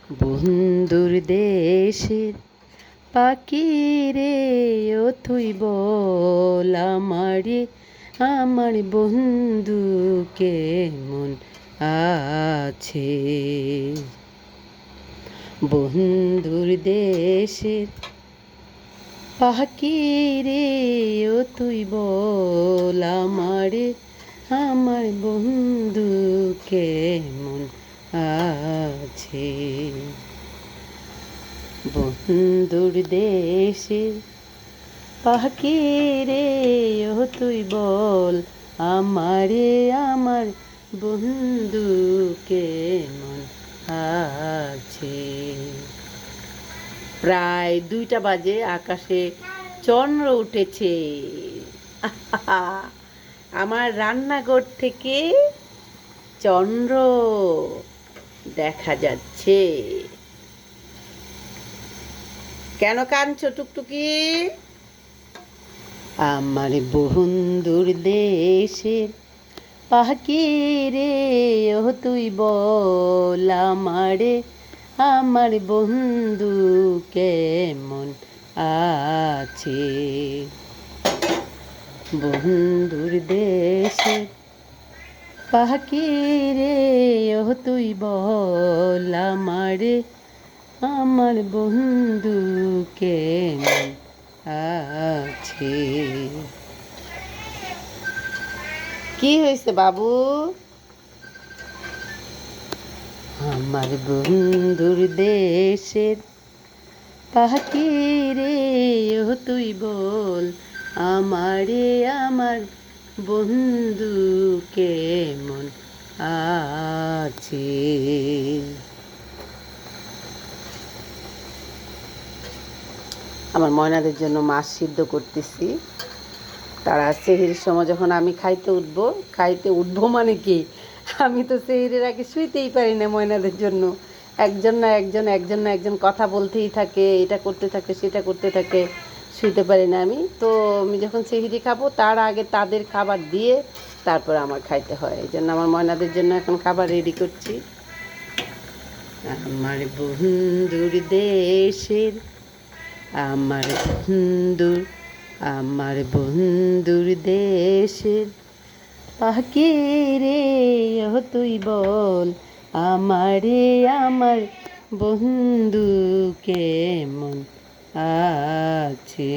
বন্ধুর দেশের পাখি রে, ও তুই বল আমারে, আমার বন্ধু কেমন আছে। বন্ধুর দেশের পাখি রে, ও তুই বল আমারে, আমার বন্ধু কেমন আছে। বন্ধুর দেশের পাখি রে, ও তুই বল আমারে, আমার বন্ধু কেমন আছে। প্রায় 2টা বাজে, আকাশে চন্দ্র উঠেছে। আমার রান্নাঘর থেকে চন্দ্র দেখা যাচ্ছে। কেন কাঁদছো টুকটুকি? আমার বন্ধুর দেশের পাখি রে, ও তুই বল আমারে, আমার বন্ধু কেমন আছে। বন্ধুর দেশের পাখি রে, ও তুই বল আমারে, আমার বন্ধু কেমন আছে। কি হয়েছে বাবু? আমার বন্ধুর দেশের পাখি রে, ও তুই বল আমারে, আমার বন্ধু কেমন আছে। আমার ময়নাদের জন্য মাছ সিদ্ধ করতেছি। তারা সেহরির সময় যখন আমি খাইতে উঠবো মানে কি, আমি তো সেহরির আগে শুইতেই পারি না। ময়নাদের জন্য একজন না একজন কথা বলতেই থাকে, এটা করতে থাকে সেটা করতে থাকে, শুইতে পারি না আমি। তো আমি যখন সেহরি খাবো তার আগে তাদের খাবার দিয়ে তারপর আমার খাইতে হয়। এই জন্য আমার ময়নাদের জন্য এখন খাবার রেডি করছি। আমার বন্ধুর দেশের, আমার বন্ধুর, আমার বন্ধুর দেশের পাখি রে, ও তুই বল আমারে, আমার বন্ধু কেমন আছে।